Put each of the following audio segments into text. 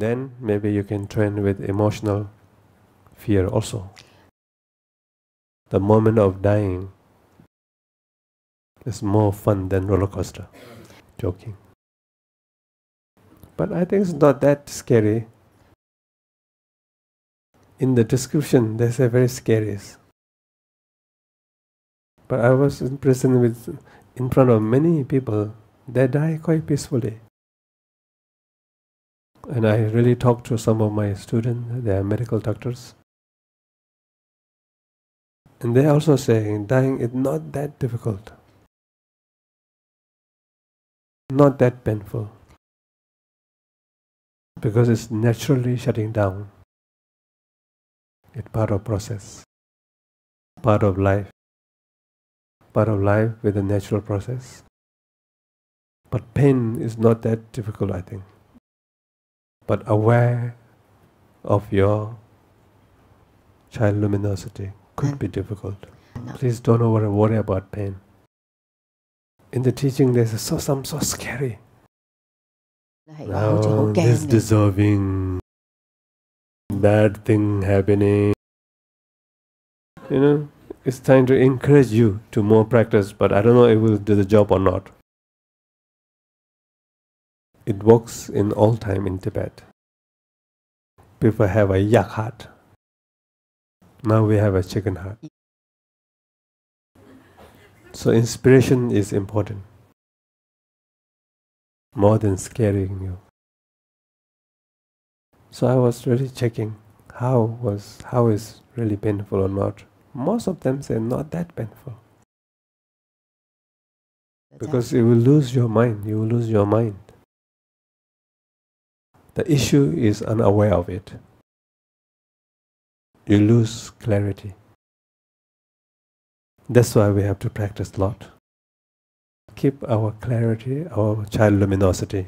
then maybe you can train with emotional fear also. The moment of dying is more fun than roller coaster. Joking. But I think it's not that scary. In the description, they say very scary. But I was present in front of many people. They die quite peacefully. And I really talked to some of my students. They are medical doctors. And they also say dying is not that difficult. Not that painful. Because it's naturally shutting down. It's part of process. Part of life. Part of life with a natural process. But pain is not that difficult, I think. But aware of your child luminosity could be difficult. Please don't worry about pain. In the teaching, there's something so scary. Now, this dissolving, bad thing happening. It's trying to encourage you to more practice, but I don't know if it will do the job or not. It works in all time in Tibet. People have a yak heart. Now we have a chicken heart. So inspiration is important. More than scaring you. So I was really checking how is really painful or not. Most of them say not that painful. Because you will lose your mind. You will lose your mind. The issue is unaware of it. You lose clarity. That's why we have to practice a lot. Keep our clarity, our child luminosity.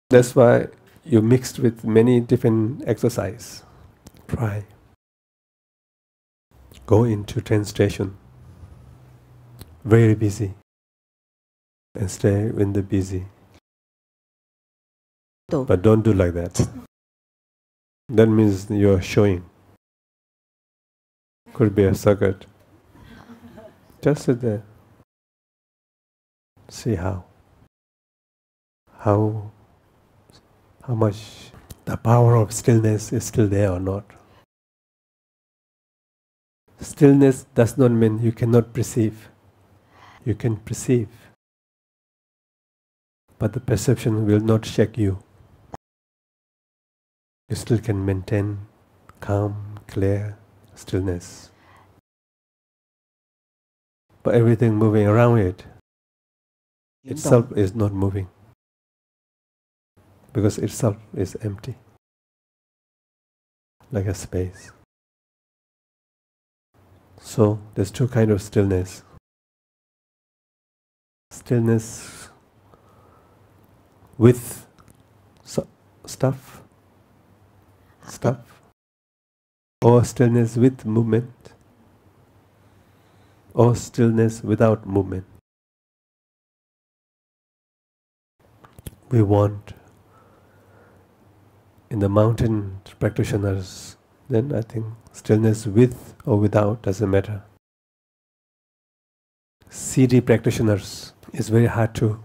That's why you mixed with many different exercises. Try. Go into train station. Very busy. And stay in the busy. But don't do like that. That means you're showing. Could be a circuit. Just sit there. See how much the power of stillness is still there or not. Stillness does not mean you cannot perceive. You can perceive. But the perception will not shake you. You still can maintain calm, clear stillness. But everything moving around it itself is not moving. Because itself is empty. Like a space. So there's two kinds of stillness. Stillness with stuff, or stillness with movement, or stillness without movement. We want, in the mountain practitioners, then I think stillness with or without doesn't matter. CD practitioners, it's very hard to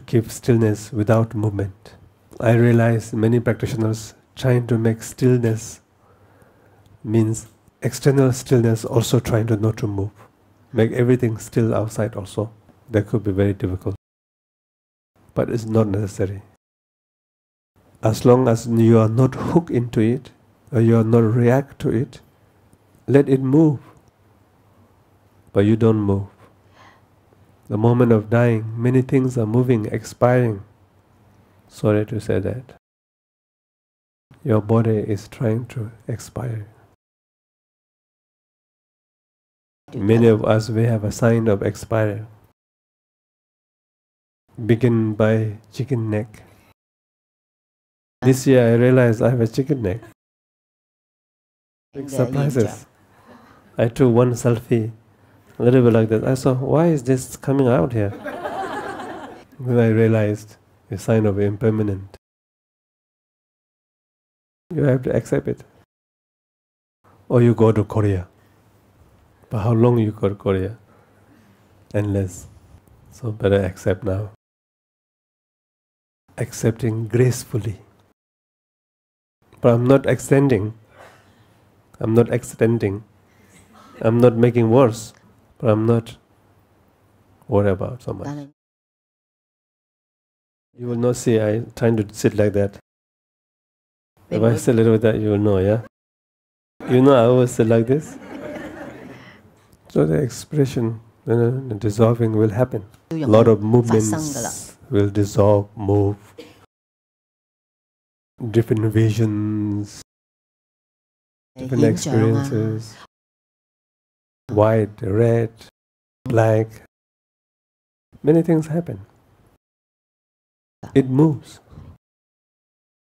keep stillness without movement. I realize many practitioners trying to make stillness means external stillness also trying to not to move. Make everything still outside also. That could be very difficult. But it's not necessary. As long as you are not hooked into it, or you are not react to it, let it move. But you don't move. The moment of dying, many things are moving, expiring. Sorry to say that. Your body is trying to expire. Many of us, we have a sign of expire. Begin by chicken neck. This year I realized I have a chicken neck. Big surprises. I took one selfie, a little bit like that. I saw, why is this coming out here? Then I realized a sign of impermanent. You have to accept it. Or you go to Korea. But how long you go to Korea? Endless. So better accept now. Accepting gracefully. But I'm not extending. I'm not making worse. But I'm not worried about so much. You will not see I trying to sit like that. If I sit a little bit that, you will know, yeah? You know I always sit like this. So the expression, the dissolving will happen. A lot of movements will dissolve, move. Different visions, different experiences. White, red, black. Many things happen. It moves.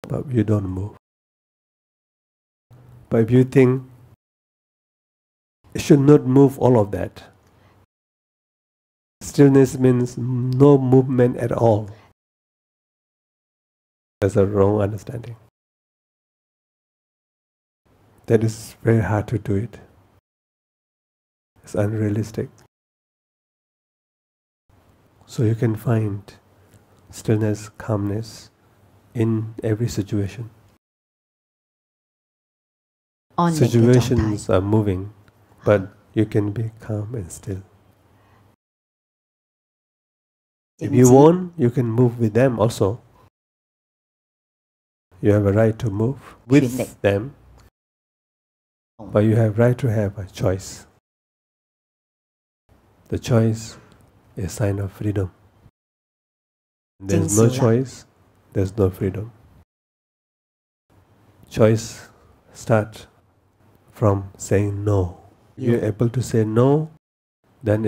But you don't move. But if you think it should not move all of that, stillness means no movement at all. That's a wrong understanding. That is very hard to do it. It's unrealistic. So you can find stillness, calmness in every situation. Situations are moving, but you can be calm and still. If you want, you can move with them also. You have a right to move with them, but you have right to have a choice. The choice is a sign of freedom. There's no choice, there's no freedom. Choice starts from saying no. You're able to say no, then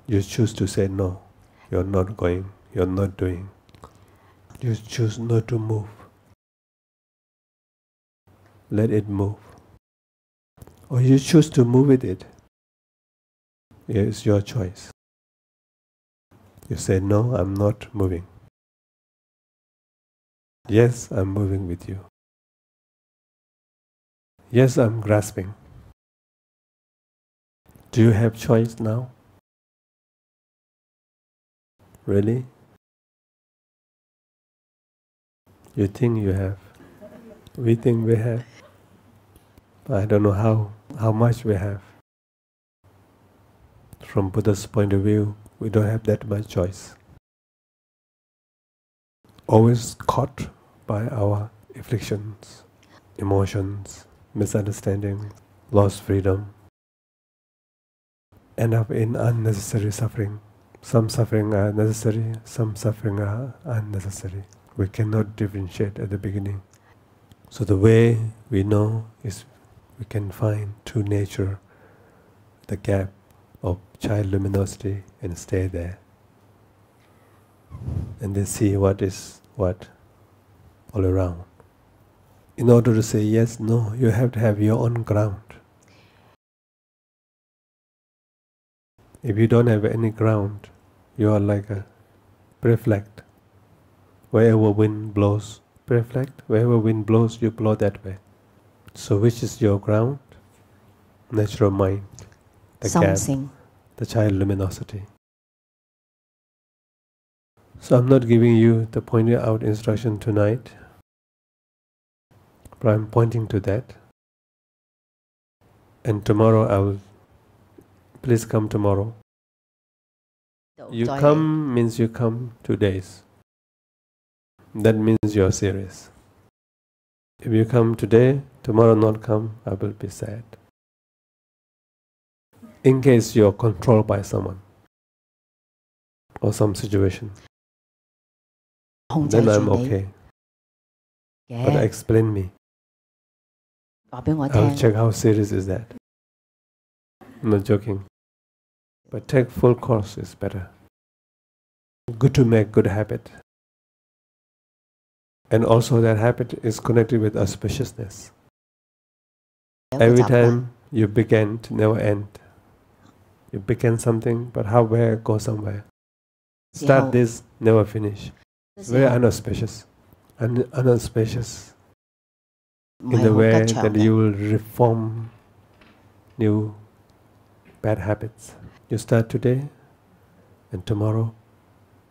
you choose to say no. You're not going, you're not doing. You choose not to move. Let it move. Or you choose to move with it. It's your choice. You say, no, I'm not moving. Yes, I'm moving with you. Yes, I'm grasping. Do you have choice now? Really? You think you have. We think we have. But I don't know how much we have. From Buddha's point of view, we don't have that much choice. Always caught by our afflictions, emotions, misunderstandings, lost freedom, end up in unnecessary suffering. Some suffering are necessary, some suffering are unnecessary. We cannot differentiate at the beginning. So the way we know is we can find true nature, the gap of child luminosity, and stay there. And then see what is what all around. In order to say yes, no, you have to have your own ground. If you don't have any ground, you are like a reflect. Wherever wind blows, reflect. Wherever wind blows, you blow that way. So which is your ground? Natural mind, the gap, the child luminosity. So I'm not giving you the pointed out instruction tonight, but I'm pointing to that. And tomorrow please come tomorrow. You come means you come 2 days. That means you're serious. If you come today, tomorrow not come, I will be sad. In case you're controlled by someone or some situation, then I'm okay. But explain me. I'll check how serious is that. I'm not joking. But take full course is better. Good to make good habit. And also that habit is connected with auspiciousness. Every time you begin to never end. You begin something, but where go somewhere. Start this, never finish. very unauspicious. Unauspicious in the way that you will reform new bad habits. You start today and tomorrow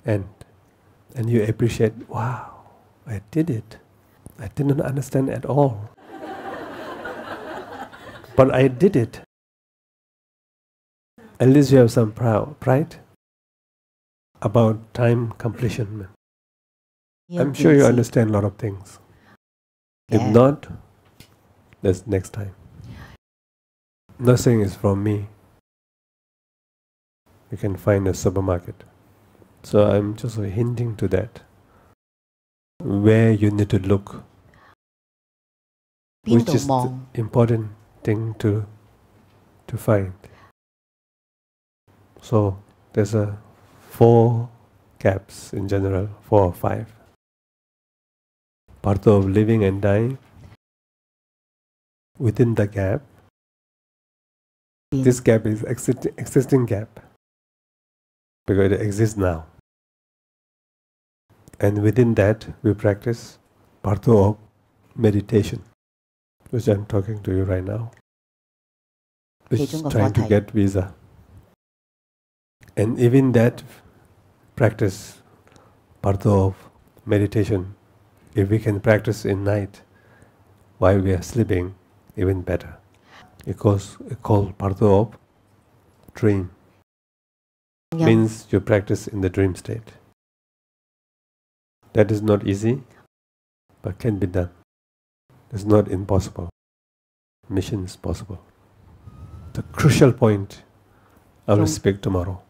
end. And you appreciate, wow, I did it. I didn't understand at all. But I did it. At least you have some pride about time completion. I'm sure you understand a lot of things. If not, that's next time. Nothing is from me. You can find a supermarket. So I'm just hinting to that. Where you need to look. Which is the important thing to find. So there's 4 gaps in general, 4 or 5. Part of living and dying. Within the gap, this gap is existing gap because it exists now. And within that, we practice part of meditation, which I'm talking to you right now, which is trying to get visa. And even that practice, part of meditation, if we can practice in night while we are sleeping, even better. It's called part of dream. Means you practice in the dream state. That is not easy, but can be done. It's not impossible. Mission is possible. The crucial point I will speak tomorrow.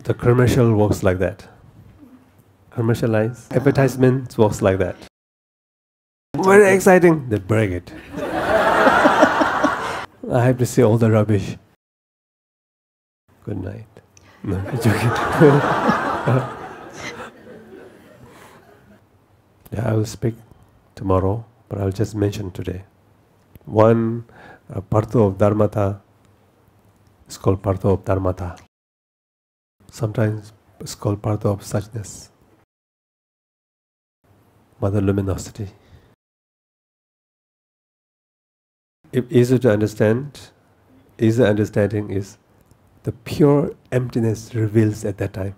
The commercial works like that. Commercialize. Advertisements works like that. Very exciting. They break it. I have to see all the rubbish. Good night. No, I'm joking. I will speak tomorrow, but I'll just mention today. One part of Dharmata is called part of Dharmata. Sometimes it's called part of suchness. Mother luminosity. If easy to understand, easy understanding is the pure emptiness reveals at that time,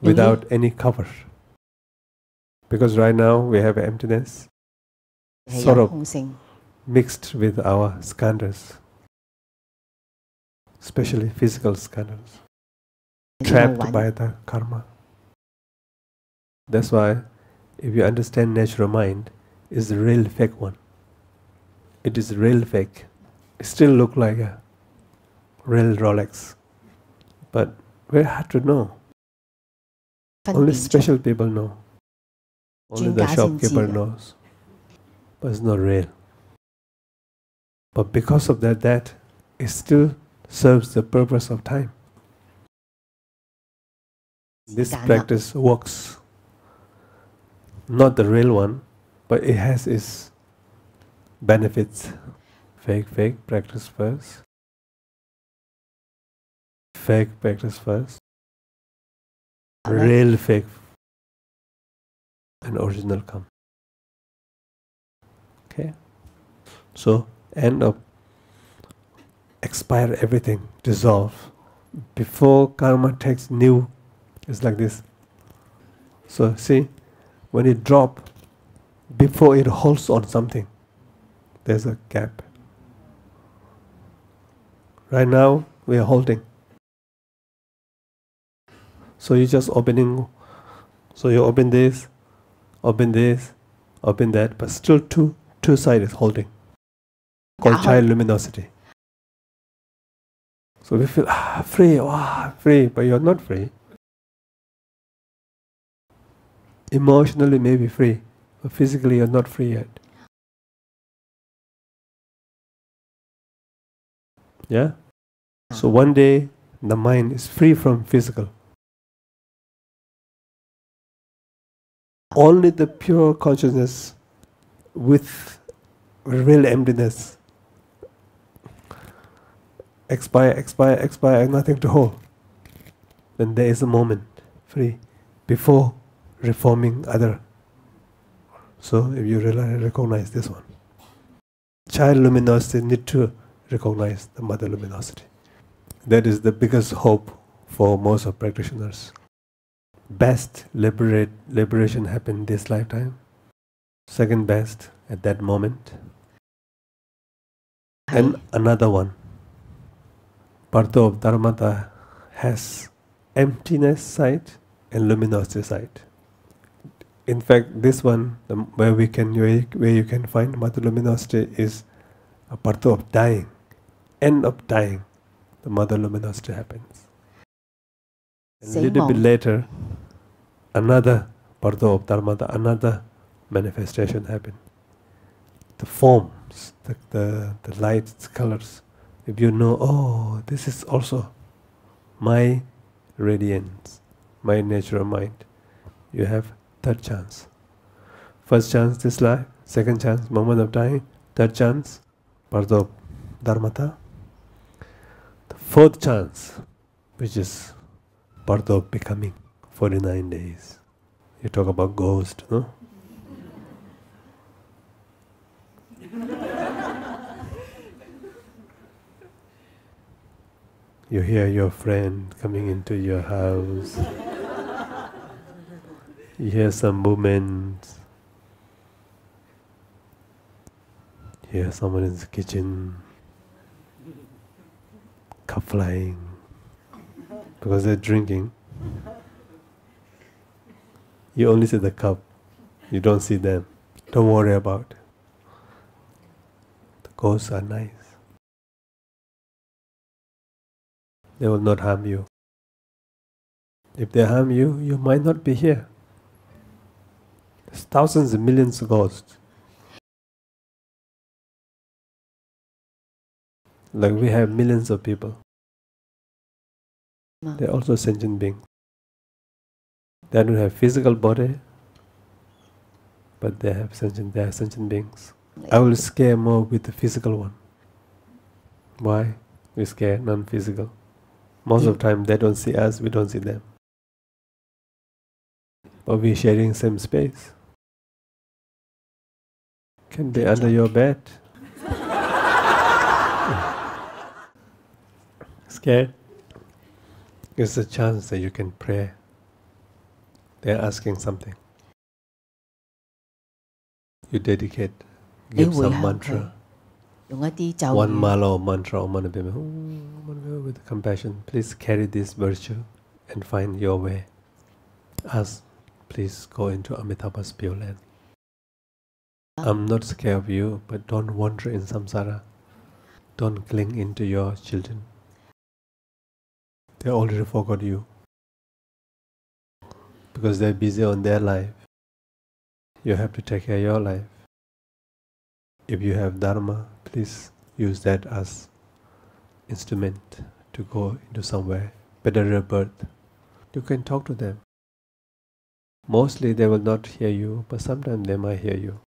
without any cover. Because right now we have emptiness, sort of mixed with our skandhas, especially physical skandhas, trapped by the karma. That's why, if you understand natural mind, is the real fake one. It is real fake. It still look like a real Rolex, but very hard to know. Only special people know. Only the shopkeeper knows. But it's not real. But because of that it still serves the purpose of time. This practice works. Not the real one, but it has its benefits. Fake, practice first. Fake, practice first. Real fake and original come. Okay? So, end up, expire everything, dissolve. Before karma takes new, it's like this. So, see, when it drop, before it holds on something, there's a gap. Right now, we are holding. So you're just opening. So you open this, open that, but still two sides holding. Called child luminosity. So we feel free, free, but you're not free. Emotionally maybe free, but physically you're not free yet. Yeah? So one day the mind is free from physical. Only the pure consciousness with real emptiness. Expire, nothing to hold. Then there is a moment, free, before reforming other. So if you recognize this one. Child luminosity need to recognize the mother luminosity. That is the biggest hope for most of practitioners. Best liberation happen this lifetime. Second best at that moment. And another one. Partha of Dharmata has emptiness side and luminosity side. In fact, this one, where you can find mother luminosity is a partha of dying. End of dying, the mother luminosity happens. And a little bit later, another partha of Dharmata, another manifestation happens. The forms, the lights, colors. If you know, oh, this is also my radiance, my natural mind, you have third chance. First chance this life, second chance moment of dying, third chance partha of Dharmata. The fourth chance, which is partha of becoming, 49 days. You talk about ghost, no? You hear your friend coming into your house. You hear some movement. You hear someone in the kitchen. Cup flying. Because they're drinking. You only see the cup. You don't see them. Don't worry about it. The ghosts are nice. They will not harm you. If they harm you, you might not be here. There's thousands and millions of ghosts. Like we have millions of people. They're also sentient beings. They don't have physical body, but they are sentient beings. I will scare more with the physical one. Why? We scare non-physical. Most of the time they don't see us, we don't see them. But we're sharing same space. Can be under your bed. Scared? It's a chance that you can pray. They're asking something. You dedicate, give some mantra. One mala or mantra or with compassion. Please carry this virtue and find your way. Ask, please go into Amitabha's pure land. I'm not scared of you, but don't wander in samsara. Don't cling into your children. They already forgot you. Because they're busy on their life. You have to take care of your life. If you have dharma, please use that as instrument to go into somewhere, better rebirth. You can talk to them. Mostly they will not hear you, but sometimes they might hear you.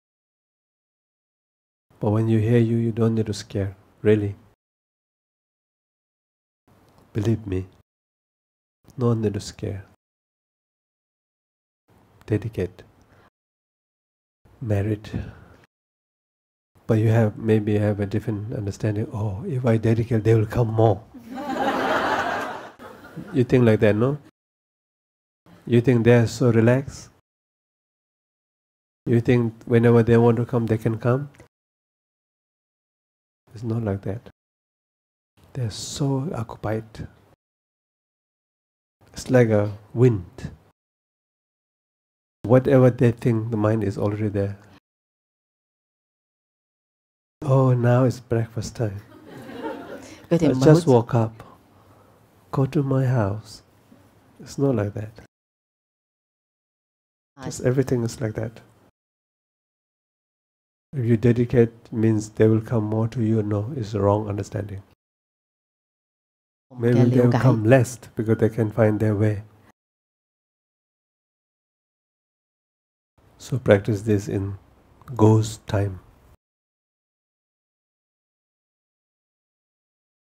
But when you hear you, you don't need to scare, really. Believe me, no need to scare. Dedicate. Merit. But maybe you have a different understanding. Oh, if I dedicate, they will come more. You think like that, no? You think they are so relaxed? You think whenever they want to come, they can come? It's not like that. They are so occupied. It's like a wind. Whatever they think, the mind is already there. Oh, now it's breakfast time. I just woke up. Go to my house. It's not like that. Just everything is like that. If you dedicate, means they will come more to you. No, it's the wrong understanding. Maybe they will come less because they can find their way. So practice this in ghost time.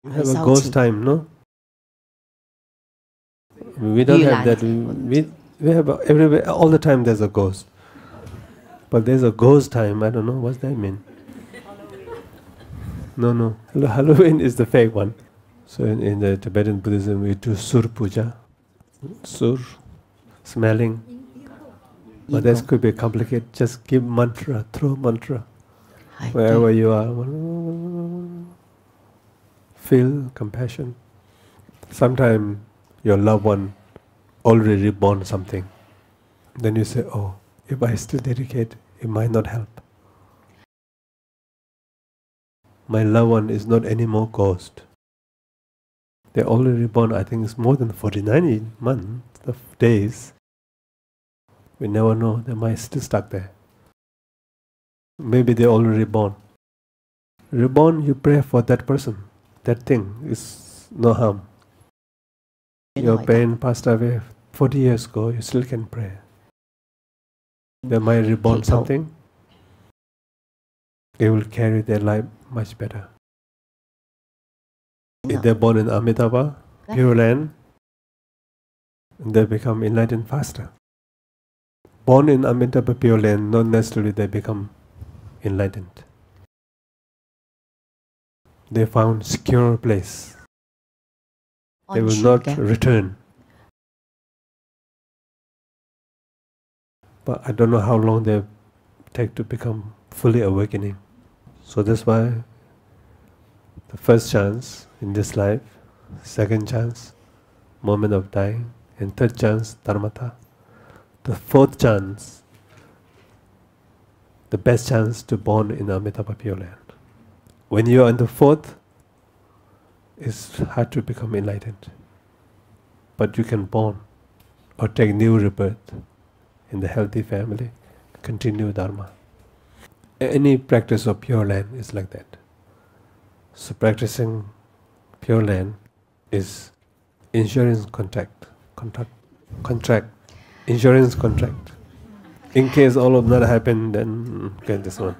You have a ghost time, no? We don't have that. We have everywhere, all the time there's a ghost. But there's a ghost time, I don't know, what's that mean? No. Halloween is the fake one. So in the Tibetan Buddhism we do sur puja. Sur, smelling. But that could be complicated. Just give mantra, throw mantra. Wherever you are. Feel compassion. Sometimes your loved one already reborn something. Then you say, oh, if I still dedicate, it might not help. My loved one is not anymore ghost. They're already born, I think it's more than 49 months of days. We never know, they might still stuck there. Maybe they're already born. Reborn, you pray for that person. That thing is no harm. Your parent passed away 40 years ago, you still can pray. They might reborn something. They will carry their life much better. If they're born in Amitabha, Pure Land, they become enlightened faster. Born in Amitabha Pure Land, not necessarily they become enlightened. They found secure place. They will not return. But I don't know how long they take to become fully awakening. So that's why the first chance in this life, second chance, moment of dying, and third chance, dharmata. The fourth chance, the best chance to born in Amitabha Pure Land. When you are in the fourth, it's hard to become enlightened. But you can born or take new rebirth in the healthy family, continue dharma. Any practice of Pure Land is like that. So practicing Pure Land is insurance contract. Insurance contract. In case all of that happen, then get this one.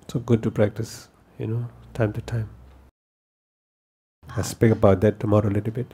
So good to practice, time to time. I'll speak about that tomorrow a little bit.